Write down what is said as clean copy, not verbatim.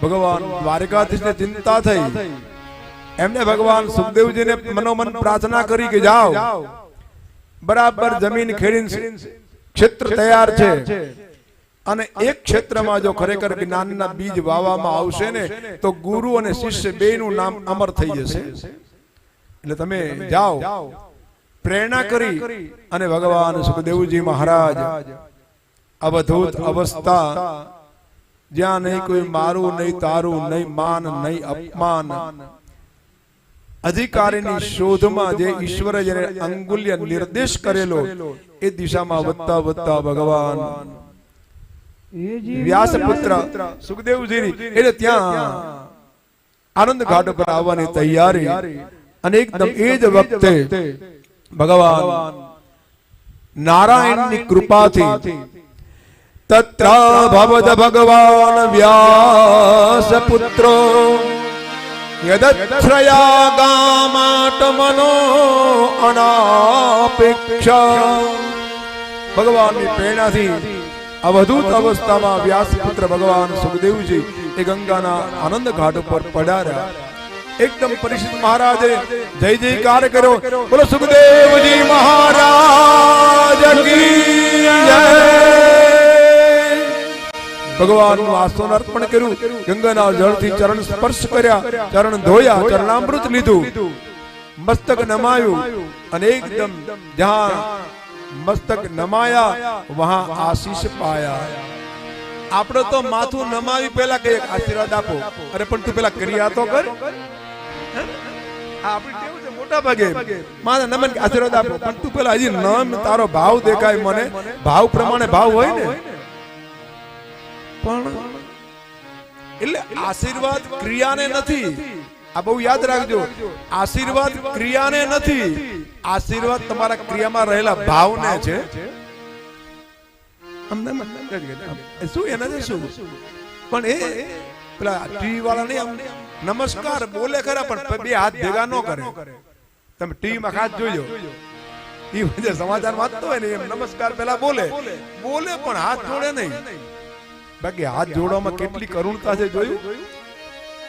ભગવાન દ્વારકાધીશને ચિંતા થઈ, એમને ભગવાન સુખદેવજીને મનોમન પ્રાર્થના કરી કે જાઓ બરાબર જમીન ખેડીને ક્ષેત્ર તૈયાર છે અને એક ક્ષેત્રમાં જો ખરેખર જ્ઞાનના બીજ વાવવામાં આવશે ને તો ગુરુ અને શિષ્ય બેયનું નામ અમર થઈ જશે, એટલે તમે જાઓ પ્રેરણા કરી અને ભગવાન સુખદેવજી મહારાજ અવધૂત અવસ્થા, જ્યાં નહીં કોઈ મારું નહીં તારું નહીં માન નહીં અપમાન, અધિકારીની શોધમાં જે ઈશ્વરે જેને અંગુલ્ય નિર્દેશ કરેલો એ દિશામાં વધતા વધતા ભગવાન વ્યાસપુત્ર સુખદેવજી એટલે ત્યાં આનંદ ઘાટ પર આવવાની તૈયારી, અને એકદમ એ જ વખતે ભગવાન નારાયણની કૃપાથી તત્ર ભવદ ભગવાન વ્યાસપુત્રો યદશ્રયા ગામાટમનો અનાપેક્ષા, ભગવાનની પ્રેરણાથી અવધૂત અવસ્થામાં વ્યાસપુત્ર ભગવાન સુખદેવજી એ ગંગાના આનંદ ઘાટ ઉપર પધાર્યા. એકદમ પરીક્ષિત મહારાજે જય જયકાર કર્યો, બોલો સુખદેવજી મહારાજ કી જય. ભગવાનનું આસન અર્પણ કર્યું, ગંગાના જળથી ચરણ સ્પર્શ કર્યા, ચરણ ધોયા, ચરણામૃત લીધું, મસ્તક નમાયું અને એકદમ જહાં મસ્તક નમાયા વહાં આશીષ પાયા. આપણે તો માથું નમાવી પેલા કહીએ આશીર્વાદ આપો, અરે પણ તું પેલા ક્રિયા તો કર. આપણી ટેવ છે મોટા ભાગે માથે નમન આશીર્વાદ આપો, પણ તું પેલા હજી નમ તારો ભાવ દેખાય મને, ભાવ પ્રમાણે ભાવ હોય ને. પણ એટલે આશીર્વાદ ક્રિયાને નથી, આ બહુ યાદ રાખજો, આશીર્વાદ ક્રિયાને નથી, આશીર્વાદ તમારા ક્રિયામાં રહેલા ભાવને છે. શું એના શું પણ એ પેલા ટીવી વાળા નહીં નમસ્કાર બોલે ખરા પણ બે હાથ ભેગા ન કરે. તમે ટીવીમાં ખાસ જોજો, એ સમાચાર વાંચતો હોય ને એમ નમસ્કાર પેલા બોલે પણ હાથ જોડે નહીં. બાકી હાથ જોડવામાં કેટલી કરુણતા છે જોયું.